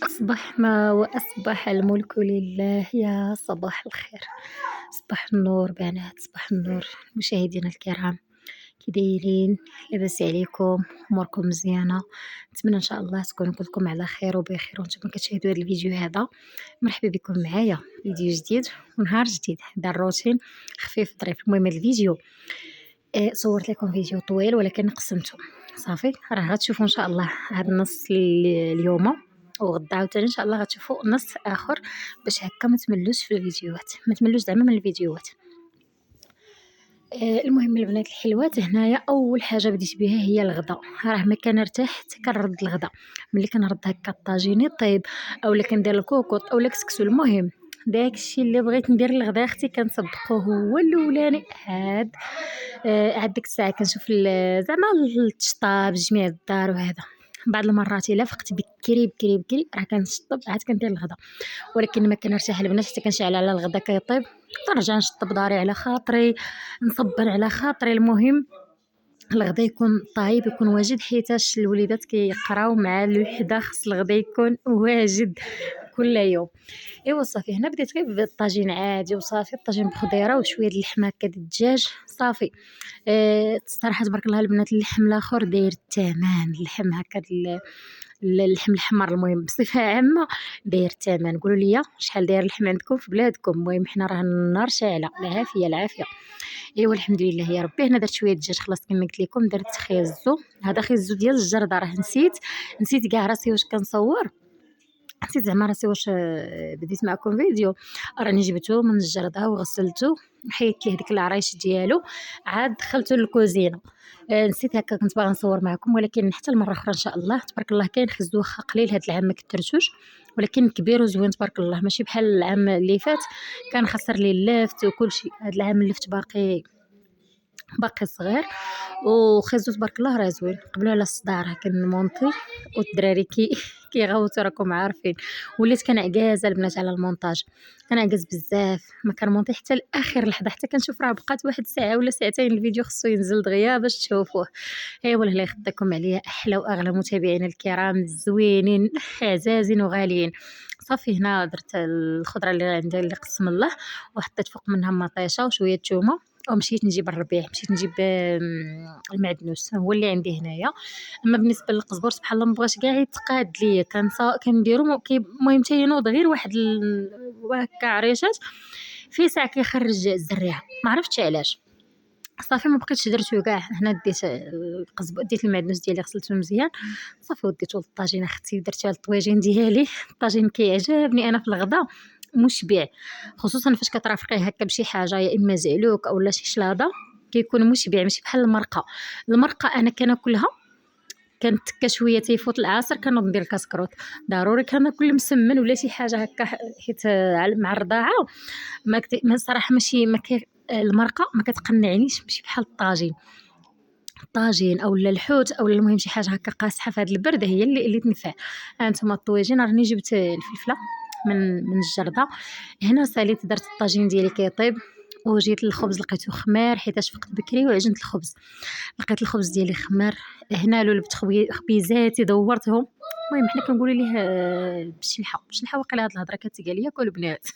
أصبحنا وأصبح الملك لله. يا صباح الخير، صباح النور بنات، صباح النور مشاهدينا الكرام، كي دايرين؟ لاباس عليكم؟ اموركم مزيانه؟ نتمنى ان شاء الله تكونوا كلكم على خير وبخير وانتم كتشاهدوا هذا الفيديو هذا. مرحبا بكم معايا فيديو جديد ونهار جديد. هذا الروتين خفيف ظريف. المهم هذا الفيديو صورت لكم فيديو طويل ولكن قسمته صافي، راه غتشوفوا ان شاء الله هذا النص اليوم وغدا عاوتاني ان شاء الله غتشوفوا نص اخر باش هكا ما تملوش في الفيديوهات، ما تملوش زعما من الفيديوهات. المهم البنات الحلوات، هنايا اول حاجه بديت بها هي الغدا. راه ما كنرتاح حتى كنرد الغدا، ملي كنرد هكا الطاجين يطيب اولا كندير الكوكوط اولا كسكسو. المهم داكشي اللي بغيت ندير للغدا اختي كنطبقو هو الاولاني. عاد ديك الساعه كنشوف زعما التشطاب جميع الدار وهذا. بعض المرات الا فقت بكري بكري بكري راه كنشطب عاد كندير الغدا، ولكن ما كنرتاح البنات حتى كنشعل على الغدا كيطيب كنرجع نشطب داري على خاطري، نصبر على خاطري. المهم الغدا يكون طايب يكون واجد، حيتاش الوليدات كيقراو مع الوحده خص الغدا يكون واجد كل يوم. ايوا صافي، هنا بديت غير بالطاجين عادي وصافي، الطاجين بخضيره وشويه د اللحمه هكا د الدجاج صافي. الصراحه تبارك الله البنات اللحم الاخر داير الثمن، اللحم هكا اللحم الحمر المهم بصفه عامه داير الثمن. قولوا لي شحال داير اللحم عندكم في بلادكم؟ المهم حنا راه النار شاعله، العافيه العافيه. ايوا الحمد لله يا ربي. هنا درت شويه دجاج خلاص كما قلت لكم، درت خيزو، هذا خيزو ديال الجرده، راه نسيت كاع راسي واش كنصور، نسيت زعما راسي واش بديت معكم فيديو. راني جبته من الجرده وغسلته، حيدت ليه ديك العرايش ديالو، عاد دخلته للكوزينه. نسيت هكا كنت باغا نصور معكم، ولكن حتى المره اخرى ان شاء الله. تبارك الله كاين خزو واخا قليل هذا العام ما كثرتوش، ولكن كبير وزوين تبارك الله، ماشي بحال العام اللي فات كان خسر لي اللفت وكل شيء. هذا العام اللفت باقي صغير وخيزو تبارك الله راه زوين. قبلوا على الصداع راه كنمونطي والدراري كيغوتوا راكم عارفين. وليت كنعكازه البنات على المونتاج، كنعكز بزاف، ما كنمونطي حتى لاخر لحظه، حتى كنشوف راه بقات واحد ساعه ولا ساعتين الفيديو خصو ينزل دغيا باش تشوفوه. ايوا الله يخدكم عليا احلى واغلى متابعين الكرام الزوينين عزازين وغاليين. صافي هنا درت الخضره اللي عندي اللي قسم الله، وحطيت فوق منها مطيشه وشويه ثومه، ومشيت نجيب الربيع، مشيت نجيب المعدنوس هو اللي عندي هنايا. اما بالنسبه للقزبر سبحان الله مبغاش كاع يتقاد ليا، كنديرو المهم تينوض غير واحد هكا عريشات في ساعه كيخرج الزريعه، ما عرفتش علاش. صافي ما بقيتش درتو كاع. هنا ديت القزبر، ديت المعدنوس ديالي غسلته مزيان صافي، وديته للطاجين اختي، درت على الطواجين ديالي. الطاجين كيعجبني انا في الغدا مشبع، خصوصا فاش كترافقيه هكا بشي حاجه يا اما زعلوك اولا شي شلاضه، كيكون مشبع ماشي بحال المرقه انا كناكلها كنتكا شويه تيفوت العصر كنوض ندير الكسكروط، ضروري كناكل مسمن ولا شي حاجه هكا، حيت مع الرضاعه ما صراحه ماشي المرقه ما كتقنعنيش، ماشي بحال الطاجين او الحوت او المهم شي حاجه هكا قاصحه في هذا البرد هي اللي تنفع. هانتوما الطويجين راني جبت الفلفله من الجرده. هنا ساليت درت الطاجين ديالي كيطيب، وجيت للخبز لقيته خمار حيتاش فقت بكري وعجنت الخبز، لقيت الخبز ديالي خمار. هنا لولبت خبيزاتي دورتهم. المهم حنا كنقولوا ليه بالشلحه وقيلا هاد الهضره كتقال ياك البنات.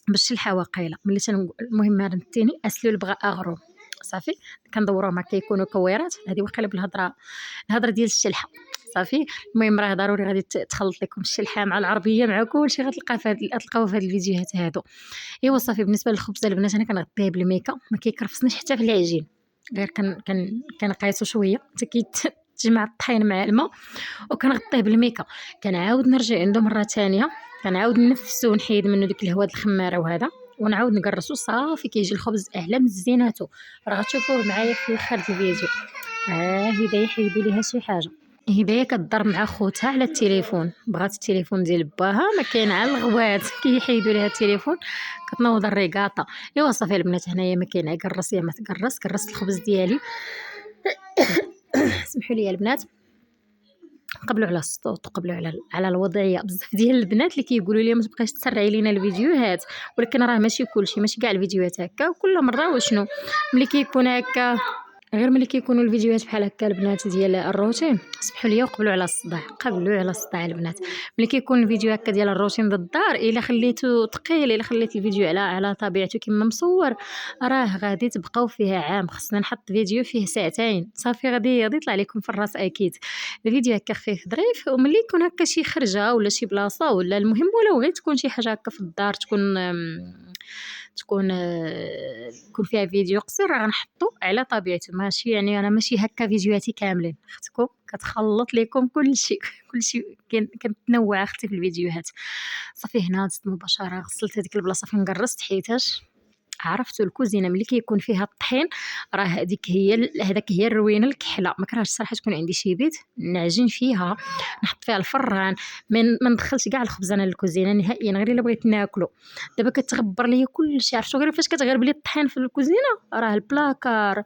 باش الحواقيله ملي المهم هذا الثاني اسلو بغا اغرو صافي كندورو ما كيكونوا كويرات هذه وقيله الهضره ديال الشلحه صافي. المهم راه ضروري غادي تخلط لكم الشلحه مع العربيه مع كلشي غتلقاوها في هاد الفيديوهات هادو. ايوا صافي. بالنسبه للخبزه البنات انا كنغطيه بالميكا ما كيكرفسنيش حتى في العجين، غير كنقيسو شويه حتى تجمع الطحين مع الماء وكنغطيه بالميكا. كنعاود نرجع عنده مره ثانيه كنعاود نفسو ونحيد منه ديك الهواد الخماره وهذا ونعاود نقرصو صافي كيجي الخبز احلى من الزيناتو. راه غتشوفوه معايا في اخر الفيديو. هدايا حيدوا ليها شي حاجه. هدايا كتضرب مع خوتها على التليفون، بغات التليفون ديال باها ما كاين على الغوات كيحيدوا ليها التليفون كتنوض الريقاطه. ايوا صافي البنات هنايا ما كاين قرص يا ما تقرص. كرست الخبز ديالي سمحوا لي البنات. قبلوا على الصوت وقبلوا على الوضعيه. بزاف ديال البنات اللي كيقولوا لي ما تبقايش تسرعي لينا الفيديوهات، ولكن راه ماشي كلشي، ماشي كاع الفيديوهات هكا. وكل مره وشنو ملي كيكون هكا، غير ملي كيكونوا الفيديوهات بحال هكا البنات ديال الروتين. سمحوا لي وقبلوا على الصداع، قبلوا على الصداع البنات. ملي كيكون الفيديو هكا ديال الروتين بالدار الا خليتو ثقيل، الا خليت الفيديو على طبيعته كما مصور، راه غادي تبقاو فيها عام. خصنا نحط فيديو فيه ساعتين صافي غادي يطلع لكم في الراس اكيد. الفيديو هكا خفيف ظريف، وملي يكون هكا شي خرجه ولا شي بلاصه ولا المهم ولو غير تكون شي حاجه هكا في الدار تكون فيها فيديو قصير، راه غنحطو على طبيعته. ماشي يعني انا ماشي هكا فيديوهاتي كاملين، اختكم كتخلط لكم كلشي كنتنوع اختي في الفيديوهات. صافي هنا دزت مباشره غسلت هذيك البلاصه فين قرصت حيتاش عرفتوا الكوزينه ملي كيكون فيها الطحين راه هذاك هي الروينه الكحله. ما كرهتش صراحه تكون عندي شي بيت نعجن فيها نحط فيها الفران ما ندخلش كاع الخبز انا للكوزينه نهائيا، غير الا بغيت ناكلو. دابا كتغبر ليا كلشي. عرفتوا غير فاش كتغرب لي الطحين في الكوزينه راه البلاكار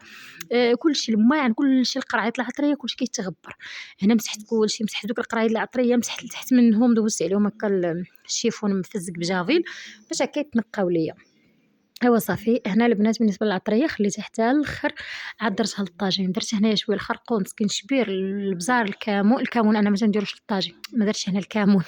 كلشي الماعن كلشي القرعيط العطريه كلشي كيتغبر. هنا مسحت كلشي، مسحت دوك القرايط العطريه، مسحت لتحت منهم، دوزت عليهم هكا الشيفون مفزك بجافيل باش هكا يتنقاو ليا. ايوا صافي. هنا البنات بالنسبه للعطريه خليتها حتى الاخر، عاد درتها للطاجين. درت هنايا شويه الخرقوم سكنشبير البزار الكمون انا ما تنديروش للطاجين، ما درتش هنا الكمون.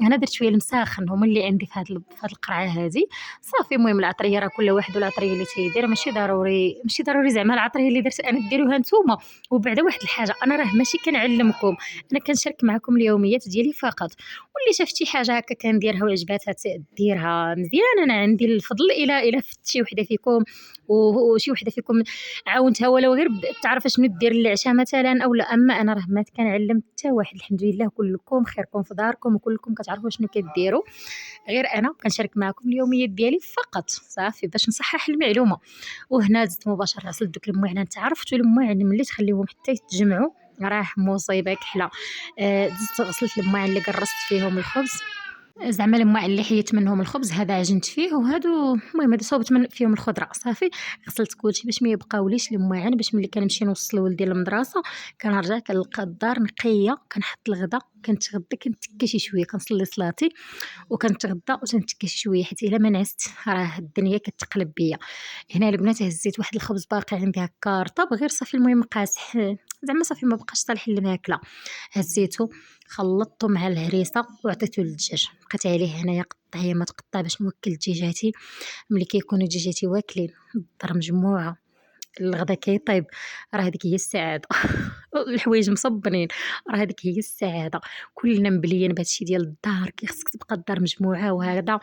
انا درت شويه المساخن هما اللي عندي في هاد القرعه هذه صافي. المهم العطريه راه كل واحد والعطريه اللي تيدير، ماشي ضروري زعما العطريه اللي درت انا ديروها نتوما. وبعدا واحد الحاجه، انا راه ماشي كنعلمكم، انا كنشارك معكم اليوميات ديالي فقط. واللي شافت شي حاجه هكا كنديرها وعجباتها ديرها مزيان. انا عندي الفضل الى فت شي وحده فيكم وشي وحده فيكم عاونتها ولو غير تعرف شنو دير للعشاء مثلا او لا. اما انا راه ما كنعلم حتى واحد، الحمد لله كلكم خيركم في داركم وكلكم كتعرفوا شنو كديروا. غير انا كنشارك معكم اليوميات ديالي فقط صافي باش نصحح المعلومه. وهنا زدت مباشره غسلت دوك المواعن. انت عرفتوا المواعن ملي تخليوهم حتى يتجمعوا راه مصيبه كحله. دزت غسلت المواعن اللي قرصت فيهم الخبز، زعما الماء اللي حيت منهم الخبز هذا عجنت فيه، وهادو المهم هذا صوبت من فيهم الخضره صافي. غسلت كلشي باش ما يبقاوليش المواعن، باش ملي كنمشي نوصل لولدي للمدرسه كنرجع كنلقى الدار نقيه. كنحط الغدا كنتغدى كنتكي شي شويه كنصلي صلاتي وكنتغدى وتنتكي شي شويه، حيت الا ما نعست راه الدنيا كتقلب بيا. هنا البنات هزيت واحد الخبز باقي عندي هكا رطب غير صافي المهم قاسح زعما صافي ما بقاش صالح للماكله. هزيتو خلطته مع الهريسه وعطيته للدجاج. بقيت عليه هنايا قطعيه ما تقطع باش نوكل دجاجاتي. ملي كيكونوا دجاجاتي واكلين الدار مجموعه الغدا كيطيب راه هذيك هي السعاده. الحوايج مصبنين راه هذيك هي السعاده. كلنا مبليين بهادشي ديال الدار خصك تبقى الدار مجموعه وهذا.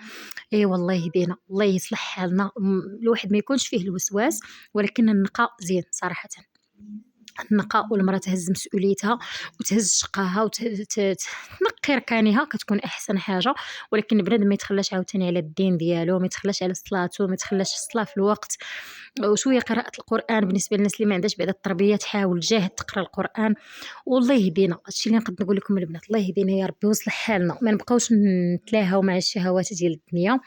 اي والله يهدينا الله يصلح حالنا. الواحد ما يكونش فيه الوسواس، ولكن النقاء زين صراحه. النقاء والمراه تهز مسؤوليتها وتهز شقاها وتنقي ركانها كتكون احسن حاجه. ولكن بنادم ما يتخلاش عاوتاني على الدين ديالو، ما يتخلاش على صلاته، ما يتخلاش الصلاه في الوقت، وشويه قراءه القران. بالنسبه للناس اللي ما عندهاش بعد التربيه تحاول جاهد تقرا القران. والله يهدينا. هادشي اللي نقدر نقول لكم البنات، الله يهدينا يا ربي ويصلح حالنا. ما نبقاوش نتلاهاو مع الشهوات ديال الدنيا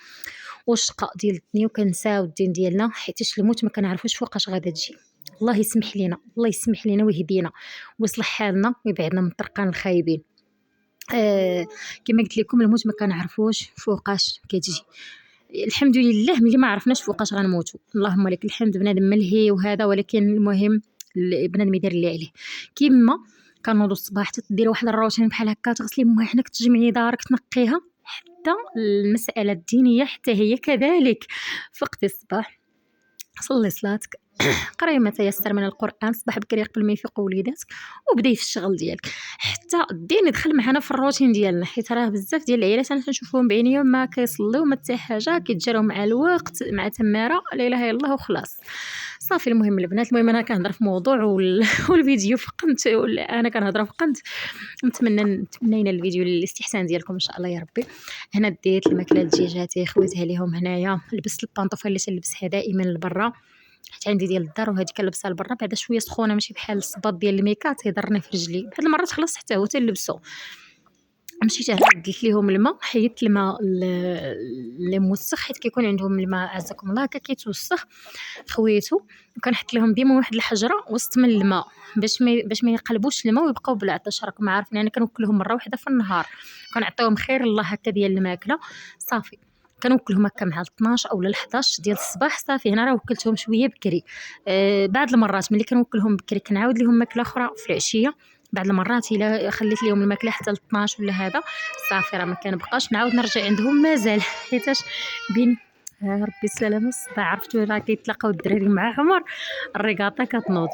والشقاء ديال الدنيا وكنساو الدين ديالنا، حيت الموت ما كنعرفوش فوقاش غادا تجي. الله يسمح لينا، الله يسمح لينا ويهدينا ويصلح حالنا ويبعدنا من الطرقان الخايبين. كما قلت لكم الموت ما كنعرفوش فوقاش كتجي. الحمد لله ملي ما عرفناش فوقاش غنموتوا، اللهم لك الحمد. بنادم ملهي وهذا، ولكن المهم بنادم يدير اللي عليه. كيما كنوضوا الصباح تديري واحد الروتين بحال هكا، تغسلي مواعنك تجمعي دارك تنقيها، حتى المسألة الدينية حتى هي كذلك. فقتي الصباح، صلي صلاتك، قراي ما تيسر من القرآن صباح بكري قبل ما يفيقوا وليداتك، وبداي في الشغل ديالك. حتى الدين يدخل معنا في الروتين ديالنا، حيت راه بزاف ديال العائلات انا كنشوفهم بعينيا ما كيصليو ما حتى حاجه، كيتجراو مع الوقت مع تماره لا اله الا الله وخلاص صافي. المهم البنات، المهم انا كنهضر في موضوع والفيديو فقنت، انا كنهضر فقنت. نتمنى الفيديو للاستحسان ديالكم ان شاء الله يا ربي. هنا ديت الماكله لدجاجاتي خويتها ليهم هنايا، لبست البانطوفه اللي تنلبسها دائما لبرا حيت عندي ديال الدار، وهذيك كنلبسها لبرا بعدا شويه سخونه ماشي بحال الصباط ديال الميكا تيضرني في رجلي. بعض المرات خلاص حتى هو تنلبسو. مشيت هنا بدلت ليهم الماء، حيدت الماء اللي موسخ حيت كيكون عندهم الماء عزكم الله هكا كيتوسخ، خويتو وكنحط لهم ديما واحد الحجره وسط من الماء باش ما يقلبوش الماء ويبقاو بالعطش. راكم عارفين انا كنوكلهم مره واحده في النهار، كنعطيهم خير الله هكا ديال الماكله صافي. كنوكلهم هكا مع 12 او 11 ديال الصباح صافي. هنا راه وكلتهم شويه بكري. بعض المرات ملي كنوكلهم بكري كنعاود لهم ماكله اخرى في العشيه. بعض المرات الا خليت لهم الماكله حتى ل 12 ولا هذا صافي راه ما كنبقاش نعاود نرجع عندهم مازال، حيتاش بين ربي السلامه الصداع. عرفتوا راه كيتلاقاو الدراري مع عمر الريقاطه كتنوض.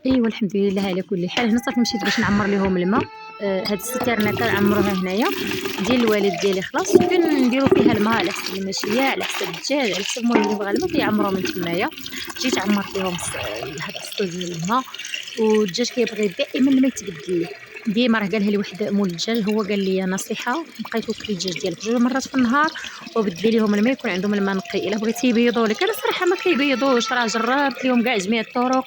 ايوا الحمد لله على كل حال. هنا صافي مشيت باش نعمر لهم الماء. هاد السيترنا كنعمروها هنايا ديال الوالد ديالي خلاص، وكنديروا فيها الماء على حسب الماشيه على حسب الدجاج على حسب المهم اللي بغى الماء كيعمروا من تمايا. جيت عمرت لهم هذا السطو ديال الماء. والدجاج كيبغي دائما الماء يتبدل ليه ديما. راه قالها لي واحد مول الدجاج، هو قال لي نصيحه، بقيت توكلي الدجاج ديالك 2 مرات في النهار وبدلي لهم الماء يكون عندهم الماء نقي. الا بغيتي يبيضوا لك، انا صراحه ما كيبيضوش، راه جربت لهم كاع جميع الطرق.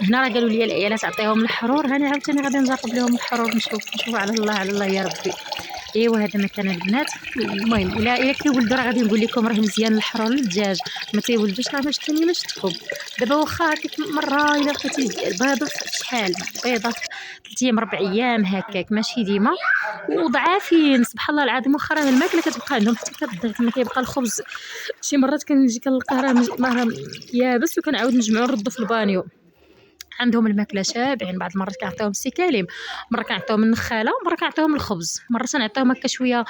هنا راه قالوا لي العيالات عطيهم الحرور، هاني عاوتاني غادي نجرب لهم الحرور نشوف على الله على الله يا ربي. ايوا هذا مثلا البنات. المهم الا كيولدوا راه غادي نقول لكم راه مزيان الحرور للدجاج، ما تيولدوش راه ما شفتوني ما شفتكم. دابا واخا هكاك مره الا بقيتي البيضه شحال بيضه 3 ايام 4 ايام هكاك ماشي ديما، وضعافين سبحان الله العظيم. واخا راه الماكله كتبقى عندهم حتى كتضيق، ما كيبقى الخبز شي مرات كنجي كنلقاه راه يابس وكنعاود نجمعو نردو في البانيو. عندهم الماكله شابعين. بعض المرات كنعطيهم السكاليم، مره كنعطيهم النخاله، مره كنعطيهم الخبز، مره تنعطيهم هكا شويه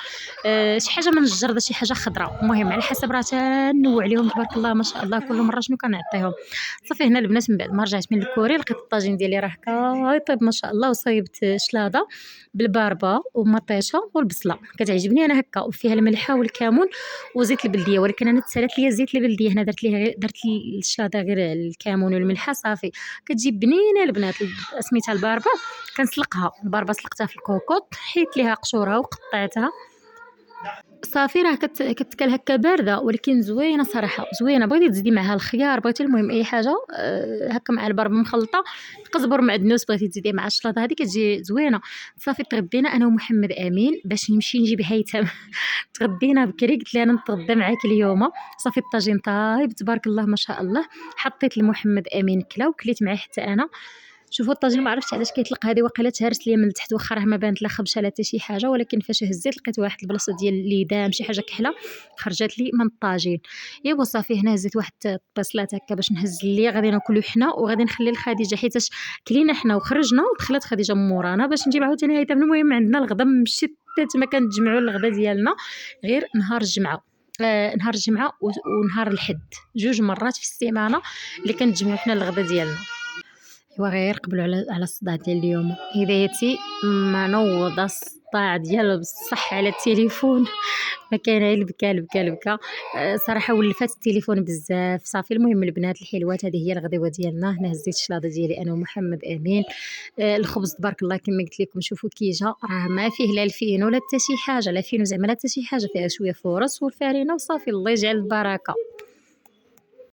شي حاجه من الجرده شي حاجه خضراء. المهم على حسب راه تنوع عليهم تبارك الله ما شاء الله كل مره شنو كنعطيهم. صافي هنا البنات من بعد ما رجعت من الكوري لقيت الطاجين ديالي راه كيطيب ما شاء الله، وصايبت شلاضه بالباربه ومطيشه والبصله كتعجبني انا هكا، وفيها الملحه والكمون وزيت البلديه. ولكن انا تسالت ليا زيت البلديه، هنا درت الشلاضه غير الكمون والملحه صافي كتجي بنينه البنات. سميتها الباربه، كنسلقها الباربه سلقتها في الكوكوط، حيت ليها قشورها وقطعتها صافي. راه كتكل هكا بارده ولكن زوينه صراحه زوينه. بغيتي تزيدي معها الخيار، بغيتي المهم اي حاجه هكا مع البرب مخلطه، قزبر مع الدنوس بغيتي تزيدي مع الشلاضه هذه كتجي زوينه. صافي تغدينا انا ومحمد امين باش نمشي نجيب هيثم تغدينا بكري، قلت لها انا نتغدى معاك اليوم. صافي الطاجين طايب تبارك الله ما شاء الله. حطيت لمحمد امين كلا وكليت معاه حتى انا. شوفوا الطاجين ما عرفتش علاش كيطلق هذه وقيله تهرست ليا من التحت، واخا راه ما بانت لا خبشه لا حتى شي حاجه، ولكن فاش هزيت لقيت واحد البلاصه ديال الليدام شي حاجه كحله خرجت لي من الطاجين. ايوا صافي هنا هزيت واحد الطباسلات هكا باش نهز لي غادي ناكلو حنا وغادي نخلي لخديجه، حيتاش كلينا حنا وخرجنا ودخلت خديجه من مورانا باش نجيب عاوتاني هيثم. المهم عندنا الغدا مشيت حتى ما كنتجمعوا الغدا ديالنا غير نهار الجمعه. نهار الجمعه ونهار الحد 2 مرات في السيمانه اللي كنتجمعوا حنا الغدا ديالنا. ايوا غير قبلوا على الصداع ديال اليوم. هدايتي منوضه الصداع ديال بصح على التليفون ما كان غير البكا. صراحه ولفات التليفون بزاف صافي. المهم البنات الحلوات هذه هي الغدوه ديالنا. هنا هزيت الشلاضه ديالي انا ومحمد امين. الخبز تبارك الله كما قلت لكم شوفوا كيجا راه ما فيه لا الفينو لا حتى شي حاجه، لا فينو زعما لا حتى شي حاجه، فيها شويه فرص والفارينه وصافي الله يجعل البركه.